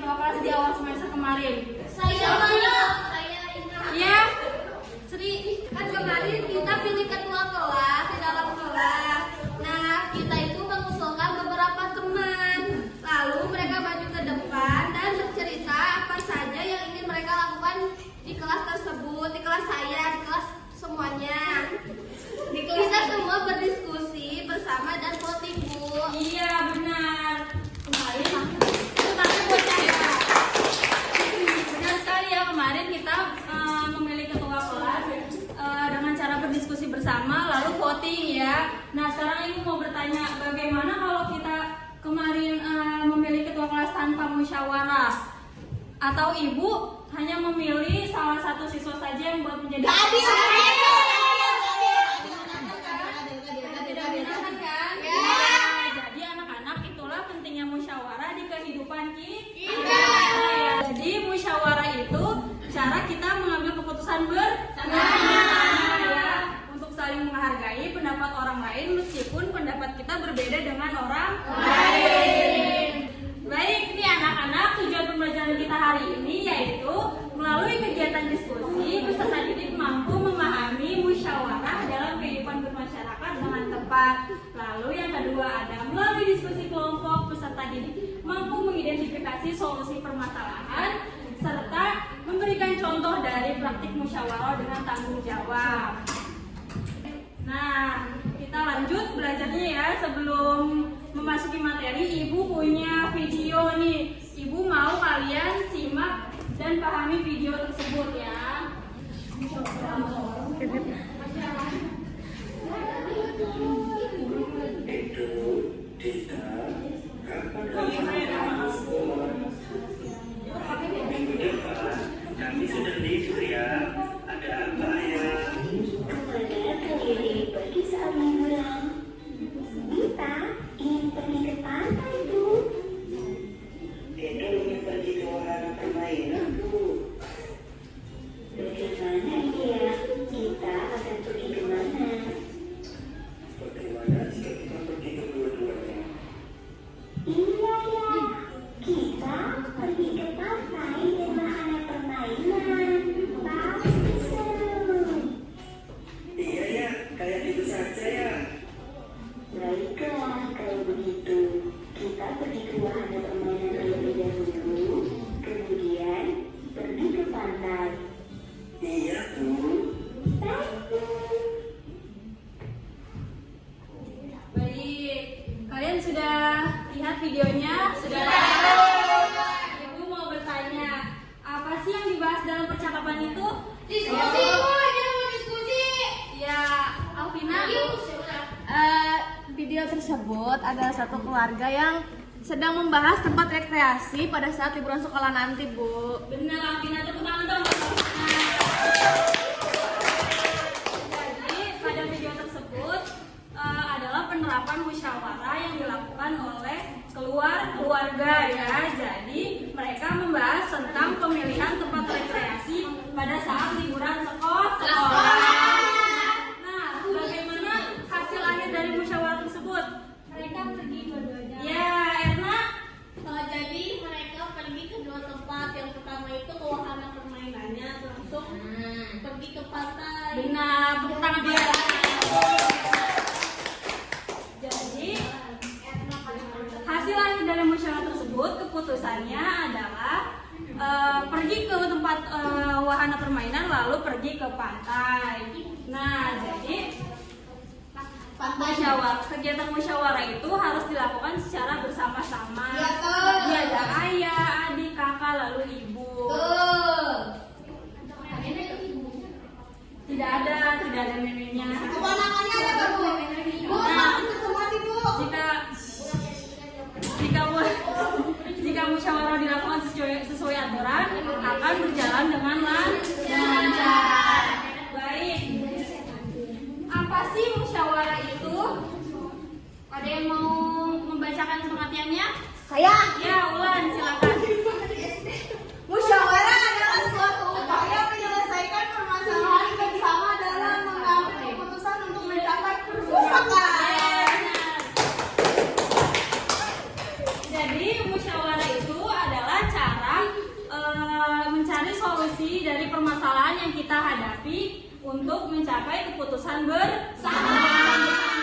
ketua kelas di awal semester kemarin? Saya ingat. Ya, Sri. Kan kemarin kita pilih ketua kelas di dalam kelas. Nah, kita itu mengusulkan beberapa teman. Lalu mereka maju ke depan dan bercerita apa saja yang ingin mereka lakukan di kelas tersebut, di kelas saya, di kelas semuanya. Kita semua berdiskusi bersama dan voting, Bu. Iya, benar. Kemarin tetapi bocah ya. Benar sekali ya, kemarin kita memilih ketua kelas dengan cara berdiskusi bersama lalu voting ya. Nah, sekarang Ibu mau bertanya, bagaimana kalau kita kemarin memilih ketua kelas tanpa musyawarah? Atau Ibu hanya memilih salah satu siswa saja yang buat menjadi Jadi anak-anak, itulah pentingnya musyawarah di kehidupan kita. Jadi musyawarah itu cara kita mengambil keputusan bersama ya, untuk saling menghargai pendapat orang lain meskipun pendapat kita berbeda dengan orang lain. Baik, ini anak-anak, tujuan pembelajaran kita hari ini yaitu melalui kegiatan diskusi peserta didik mampu memahami musyawarah dalam kehidupan bermasyarakat dengan tepat. Lalu yang kedua ada melalui diskusi kelompok peserta didik mampu mengidentifikasi solusi permasalahan serta memberikan contoh dari praktik musyawarah dengan tanggung jawab. Nah, kita lanjut belajarnya ya. Sebelum memasuki materi, Ibu punya video nih. Ibu mau kalian simak dan pahami video tersebut ya. Kami sudah libur ya. Ada apa ya? Kepada kalian pergi saat liburan. Kita ingin pergi ke pantai, Bu. Edo ingin pergi ke wahana permainan, Bu. Bagaimana ya? Kita akan pergi ke mana? Bagaimana jika kita pergi ke dua-duanya? Iya ya, kita pergi ke pantai dan wahana permainan. Pasti seru. Iya ya, kayak gitu saja ya. Baiklah, kalau begitu kita pergi ke wahana permainan terlebih dahulu, kemudian pergi ke pantai. Iya, Bu. Baik, kalian sudah lihat videonya? Sudah? Ibu mau bertanya, apa sih yang dibahas dalam percakapan itu? Diskusi, Bu. Dia mau diskusi. Ya, Alvina. Video tersebut adalah satu keluarga yang sedang membahas tempat rekreasi pada saat liburan sekolah nanti, Bu. Benar, Alvina, tepuk tangan dong. Jadi pada video tersebut adalah penerapan musyawarah yang dilakukan oleh keluarga ya. Jadi mereka membahas tentang pemilihan tempat rekreasi pada saat liburan sekolah. Nah, bagaimana hasil akhir dari musyawarah tersebut? Mereka pergi dua-duanya. Ya, Erna. Jadi mereka pergi ke dua tempat. Yang pertama itu ke wahana permainannya, langsung pergi ke pantai. Benar, tepuk tangan dia. Jadi hasil akhir dari musyawarah tersebut keputusannya adalah pergi ke tempat wahana permainan lalu pergi ke pantai. Nah, jadi kegiatan musyawarah itu harus dilakukan secara bersama-sama. Iya, Tuh. Diajak ayah, adik, kakak, lalu ibu. Tidak ada neneknya. Keponakannya ada nggak, Bu? Bu, maksudnya semua sih, Bu. Jika musyawarah dilakukan sesuai aturan akan berjalan dengan lancar. Baik. Apa sih musyawarah itu? Ada yang mau membacakan pengertiannya? Saya. Ya, Ulan, silakan. Musyawarah adalah suatu upaya menyelesaikan permasalahan bersama dalam mengambil keputusan untuk mencapai kesepakatan. Jadi musyawarah itu adalah cara untuk mencapai keputusan bersama.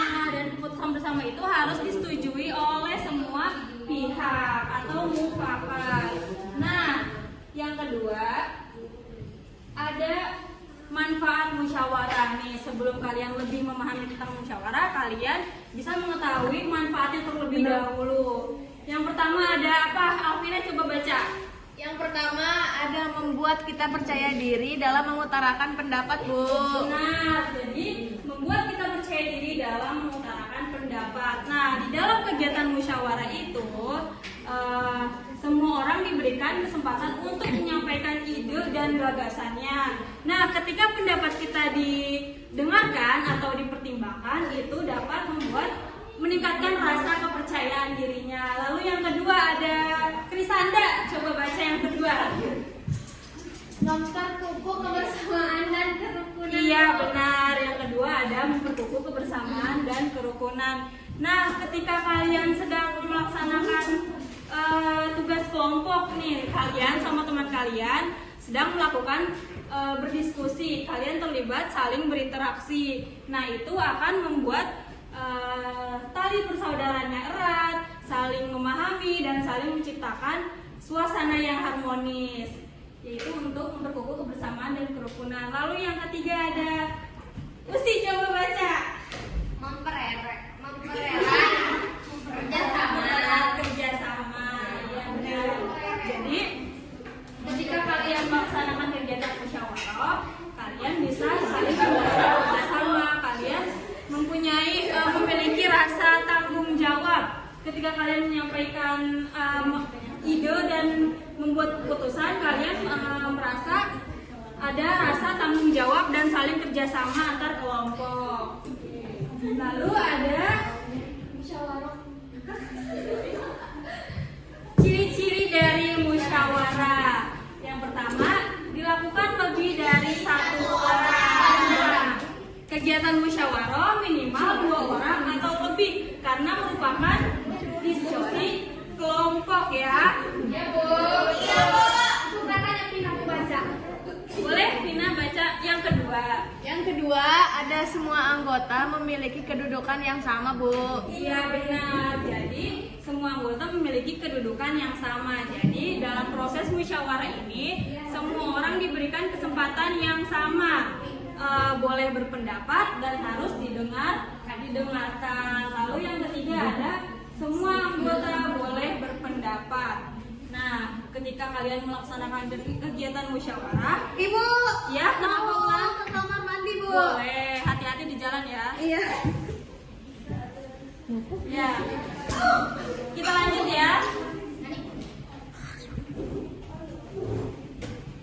Nah, dan keputusan bersama itu harus disetujui oleh semua pihak atau mufakat. Nah, yang kedua ada manfaat musyawarah nih. Sebelum kalian lebih memahami tentang musyawarah, kalian bisa mengetahui manfaatnya terlebih dahulu. Yang pertama ada apa? Alvina coba baca. Yang pertama ada membuat kita percaya diri dalam mengutarakan pendapat, Bu. Nah, jadi membuat kita percaya diri dalam mengutarakan pendapat. Nah, di dalam kegiatan musyawarah itu semua orang diberikan kesempatan untuk menyampaikan ide dan gagasannya. Nah, ketika pendapat kita didengarkan atau dipertimbangkan, itu dapat meningkatkan rasa kepercayaan dirinya. Lalu yang kedua ada Krisanda, coba baca yang kedua. Memperkukuh kebersamaan dan kerukunan. Iya benar, yang kedua ada memperkukuh kebersamaan dan kerukunan. Nah, ketika kalian sedang melaksanakan tugas kelompok nih, kalian sama teman kalian sedang melakukan berdiskusi, kalian terlibat saling berinteraksi. Nah, itu akan membuat tali persaudaranya erat, saling memahami dan saling menciptakan suasana yang harmonis, yaitu untuk memperkukuh kebersamaan dan kerukunan. Lalu yang ketiga ada Usi, coba baca. Kerjasama. Ya benar. Jadi ketika kalian melaksanakan kegiatan musyawarah, kalian bisa saling bekerjasama. Kalian memiliki rasa tanggung jawab ketika kalian menyampaikan ide dan membuat keputusan. Kalian merasa ada rasa tanggung jawab dan saling kerjasama antar kelompok. Lalu ada musyawarah. Ciri-ciri dari musyawarah. Yang pertama, dilakukan lebih dari satu orang. Kegiatan musyawarah minimal 2 orang atau lebih karena merupakan diskusi kelompok ya. Ya, Bu. Iya, Bu. Itu katanya Pina mau baca. Boleh Pina baca yang kedua. Yang kedua ada semua anggota memiliki kedudukan yang sama, Bu. Iya benar. Jadi semua anggota memiliki kedudukan yang sama. Jadi dalam proses musyawarah ini semua orang diberikan kesempatan yang sama. Boleh berpendapat dan harus didengarkan. Lalu yang ketiga ada semua anggota boleh berpendapat. Nah, ketika kalian melaksanakan kegiatan musyawarah, Ibu, ya kenapa Ulan? ke kamar mandi, Bu. Boleh, hati-hati di jalan ya. Iya. Ya, kita lanjut ya.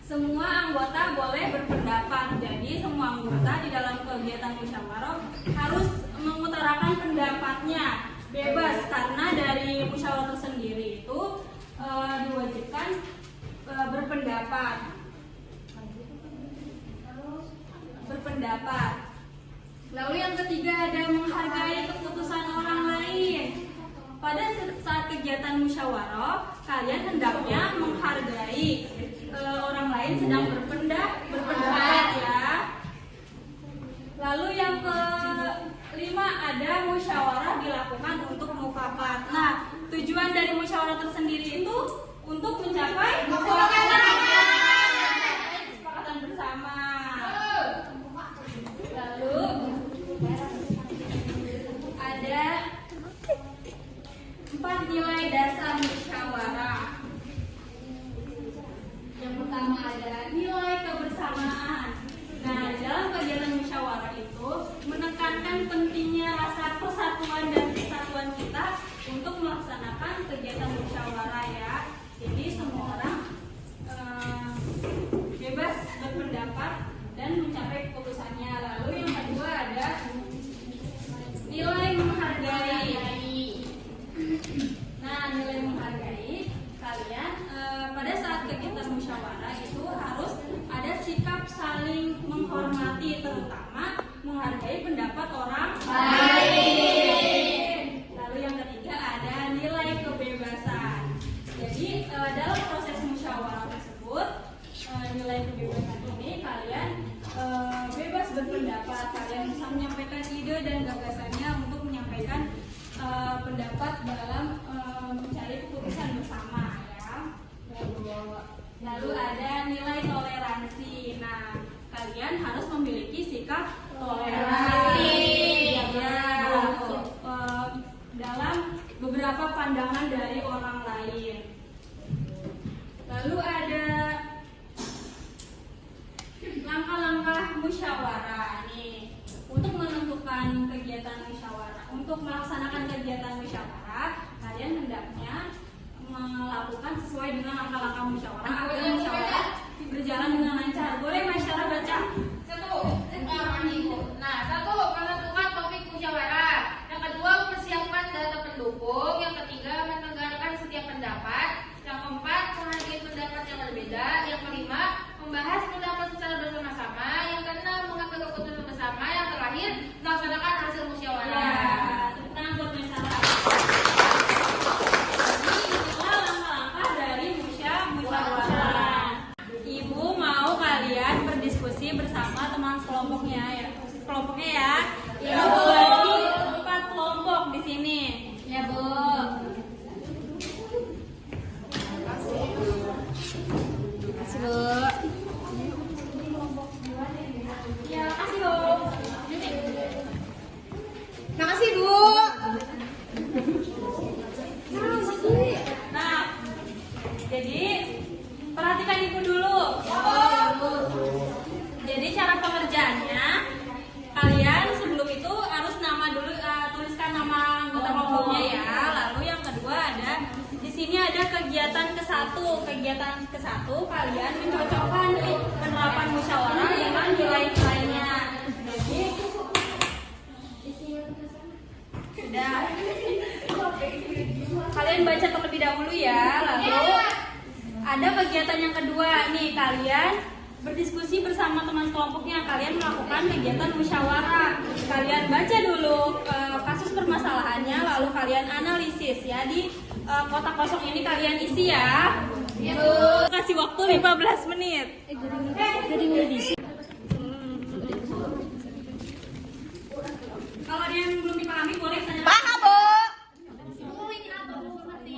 Semua anggota boleh berpendapat. Jadi semua anggota di dalam kegiatan musyawarah harus mengutarakan pendapatnya bebas, karena dari musyawarah sendiri itu diwajibkan berpendapat. Lalu yang ketiga ada menghargai keputusan orang lain. Pada saat kegiatan musyawarah, kalian hendaknya menghargai orang lain sedang berpendapat ya. Lalu yang kelima ada musyawarah dilakukan untuk mufakat. Nah, tujuan dari musyawarah tersendiri itu untuk mencapai kesepakatan bersama. Lalu ada 4 nilai dasar musyawarah. Yang pertama ada nilai kebersamaan. Nah, dalam kegiatan musyawarah itu menekankan pentingnya rasa persatuan dan kesatuan kita untuk melaksanakan kegiatan musyawarah ya. Jadi semua orang bebas berpendapat dan mencapai keputusannya. Lalu yang kedua ada nilai menghargai. Nah, nilai menghargai pendapat dalam mencari keputusan bersama ya. Lalu ada nilai toleransi. Nah, kalian harus memiliki sikap toleransi dalam beberapa pandangan dari orang lain. Lalu ada langkah-langkah musyawarah nih untuk menentukan kegiatan musyawarah. Untuk melaksanakan kegiatan musyawarah, kalian hendaknya melakukan sesuai dengan langkah-langkah musyawarah agar musyawarah berjalan dengan lancar. Boleh masyarakat baca? Satu, menentukan topik musyawarah. Yang kedua, persiapkan data pendukung. Yang ketiga, mendengarkan setiap pendapat. Yang keempat, menghargai pendapat yang berbeda. Yang kelima, membahas pendapat secara bersama-sama. Yang keenam, mengambil keputusan bersama. Yang terakhir, melaksanakan hasil musyawarah. Ya, tepuk tangan buat masyarakat. Jadi itulah langkah-langkah dari musyawarah. Ibu mau kalian berdiskusi bersama teman kelompoknya ya. Kelompoknya ya. Ibu bagi 4 kelompok di sini. Ya, Bu. Makasih, Bu. Ya, kasih, Bu. Makasih, Bu. Nah, jadi perhatikan ibu dulu. Jadi cara pengerjaannya, kalian sebelum itu harus tuliskan nama anggota kelompoknya ya. Lalu yang kedua ada di sini ada kegiatan ke-1. Kegiatan ke-1 kalian mencocokkan nih penerapan musyawarah dengan nilai-nilainya. Jadi sudah. Kalian baca terlebih dahulu ya. Lalu ada kegiatan yang kedua nih, kalian berdiskusi bersama teman kelompoknya. Kalian melakukan kegiatan musyawarah. Kalian baca dulu kasus permasalahannya, lalu kalian analisis ya. Di kotak kosong ini kalian isi ya. Bu, kasih waktu 15 menit. Kalau ada yang belum dipahami boleh tanya. Paham, Bu. Ini apa, Bu? Ngerti?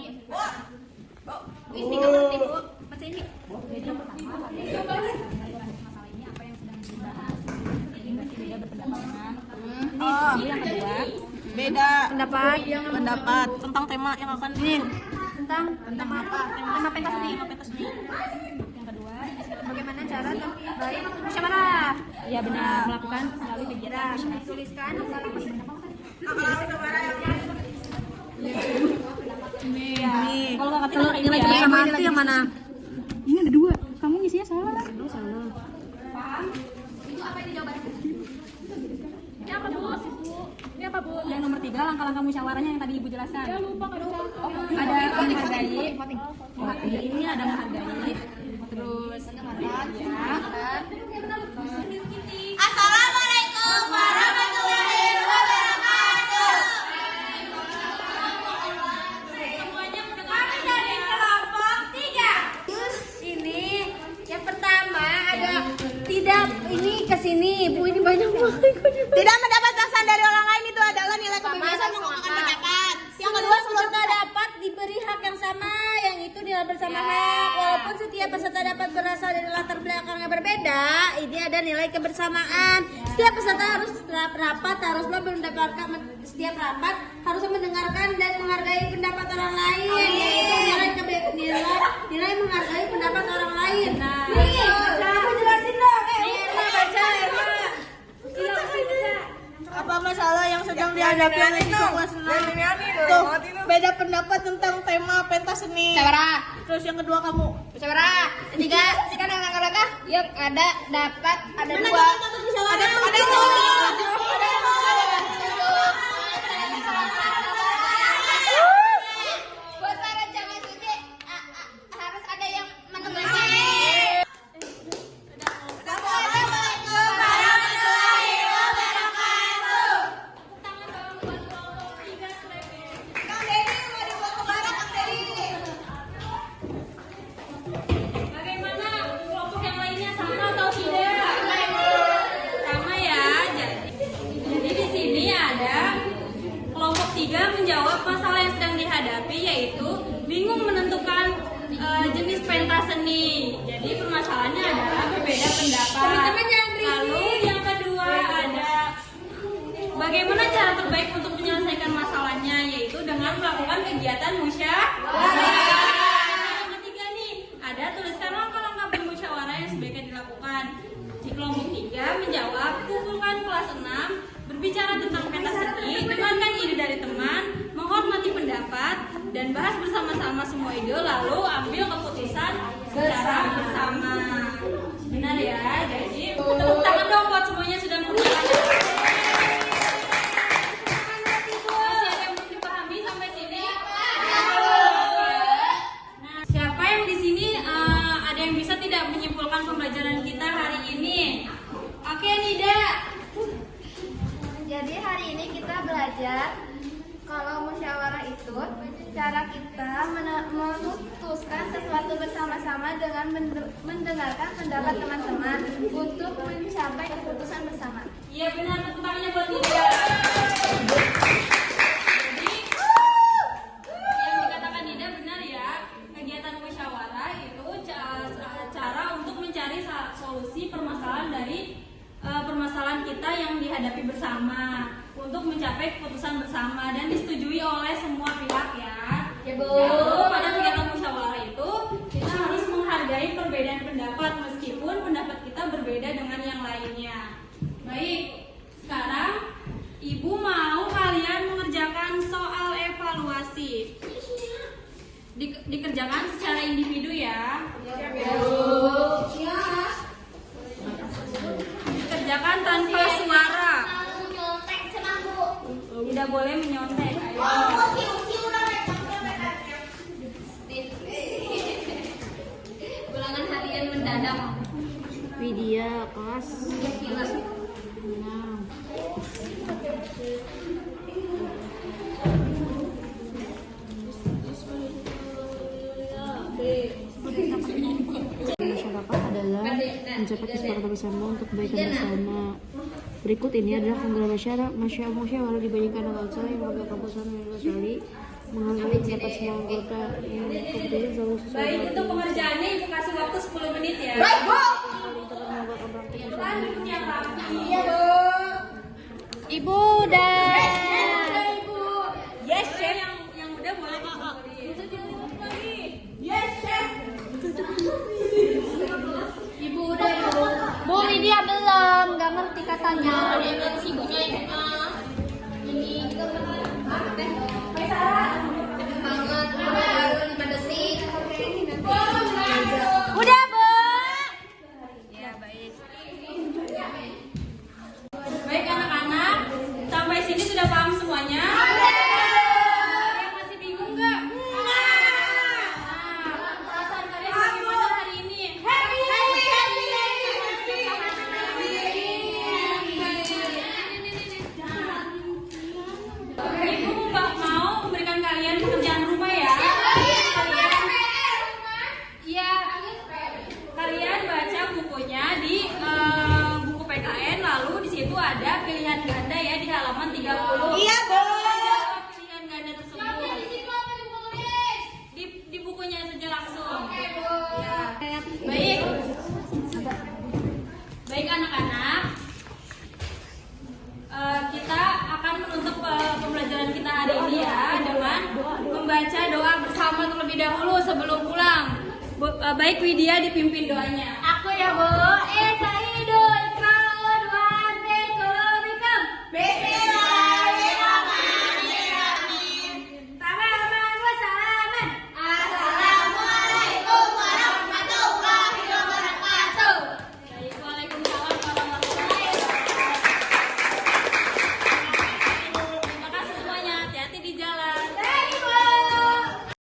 Ini nggak ngerti, Bu. Baca ini. Jadi yang pertama, masalah ini apa yang sedang dibahas. Jadi berarti beda berpendapat dengan. Oh, Yang kedua, beda pendapat tentang tema yang akan tentang apa? Tema pentas seni. Yang kedua, Bagaimana cara terbaik musyawarah? ya benar melakukan melalui kegiatan musyawarah. Tuliskan Nih, kalau nggak ngerti nilai nilai kebersamaan itu yang mana? Ini ada 2. Kamu ngisinya salah. paham? Itu apa yang dijawaban? Ini apa, Bu? Ini apa, Bu? Yang nomor 3 langkah-langkah musyawarahnya yang tadi Ibu jelaskan. Ya lupa kan. Ada menghargai. Ini ada menghargai. Terus ya. Assalamualaikum warahmatullahi wabarakatuh. Semuanya mendengar. Kami dari kelompok 3. Ini yang pertama ada tidak ini ke sini, Bu, ini banyak banget. Tidak mendapat paksaan dari orang lain itu adalah nilai kebebasan mengungkapkan pendapat. Yang kedua, peserta dapat diberi hak yang sama, yang itu nilai bersama hak. Walaupun setiap peserta dapat berasal dari latar belakang yang berbeda, ini ada nilai kebersamaan. Setiap peserta harus haruslah mendapatkan setiap rapat harusnya mendengarkan dan menghargai pendapat orang lain. Yaitu nilai menghargai pendapat orang lain. Nih, aku jelasin dong. Irma baca, Irma. Iya, baca. apa masalah yang sedang dihadapi oleh siswa kelas 6? Tuh, beda pendapat tentang tema pentas seni. Musyawarah. Terus yang kedua kamu Musyawarah. Ketiga, sekarang langkah-langkah yang ada dapat ada Mana dua. dapat musyawarah? Buat para calon suci harus ada yang menemani. Assalamualaikum warahmatullahi wabarakatuh. Kang Dedi mau dibawa kemana, Kang Dedi? Bagaimana kelompok yang lainnya sama atau tidak? Sama ya. Jadi masalah yang sedang dihadapi, yaitu bingung menentukan jenis pentas seni. Jadi permasalahannya adalah berbeda pendapat. Lalu yang kedua ada bagaimana cara terbaik untuk menyelesaikan masalahnya, yaitu dengan melakukan kegiatan musyawarah. Yang ketiga nih, ada tuliskan langkah-langkah bermusyawarah yang sebaiknya dilakukan. Di kelompok 3 menjawab, kumpulkan kelas 6, berbicara tentang pentas seni, dengarkan ide dari teman, menghormati pendapat, dan bahas bersama-sama semua ide, lalu ambil keputusan secara bersama. Benar ya? Jadi tepuk tangan dong buat semuanya sudah mengerjakan. Masih ada yang belum dipahami sampai sini? Nah, siapa yang di sini ada yang bisa tidak menyimpulkan pembelajaran kita hari ini? Oke, Nida. Jadi hari ini kita belajar kalau musyawarah itu cara kita memutuskan sesuatu bersama-sama dengan mendengarkan pendapat teman-teman untuk mencapai keputusan bersama. Iya benar, tepuk tangannya buat Nida. Jadi yang dikatakan Nida benar ya, kegiatan musyawarah itu cara untuk mencari solusi permasalahan dari permasalahan kita yang dihadapi bersama untuk mencapai keputusan bersama dan disetujui oleh semua pihak ya. Ya, Bu. Lalu pada kegiatan musyawarah itu kita harus menghargai perbedaan pendapat meskipun pendapat kita berbeda dengan yang lainnya. Baik, sekarang Ibu mau kalian mengerjakan soal evaluasi. Dikerjakan secara individu ya. Dikerjakan tanpa suara. Tidak boleh menyontek. Ulangan harian mendadak. Widya kelas 6. Masyarakat adalah mencapai kesepakatan bersama untuk kebaikan bersama. Berikut ini adalah penggunaan musyawarah dibandingkan dengan cara yang mengambil keputusan yang sekali menghargai pendapat semua anggota yang keputusan selalu sesuai. Baik, untuk pengerjaannya Ibu kasih waktu 10 menit ya. Iya, Bu. Ibu dan Yes, chef. Yang udah boleh lagi. Yes, chef. Ibu udah Ibu. Bu Lydia belum, nggak ngerti katanya. Sibuknya ini banget baru 5 detik. Udah, Bu. Ya, baik. Baik anak-anak, sampai sini sudah paham semuanya? Ada yang masih bingung nggak? Perasaan kalian bagaimana hari ini? Ibu mau memberikan kalian pekerjaan rumah ya. Kalian baca bukunya di buku PKN, lalu di situ ada pilihan ganda ya di halaman 30. Iya, Bu. Jawab pilihan ganda tersebut. Di bukunya saja langsung. Ya. Baik. Baik anak-anak. Kita akan menutup pembelajaran kita hari ini ya dengan membaca doa bersama terlebih dahulu sebelum pulang. Baik Widya dipimpin doanya. Aku ya, Bu. Saya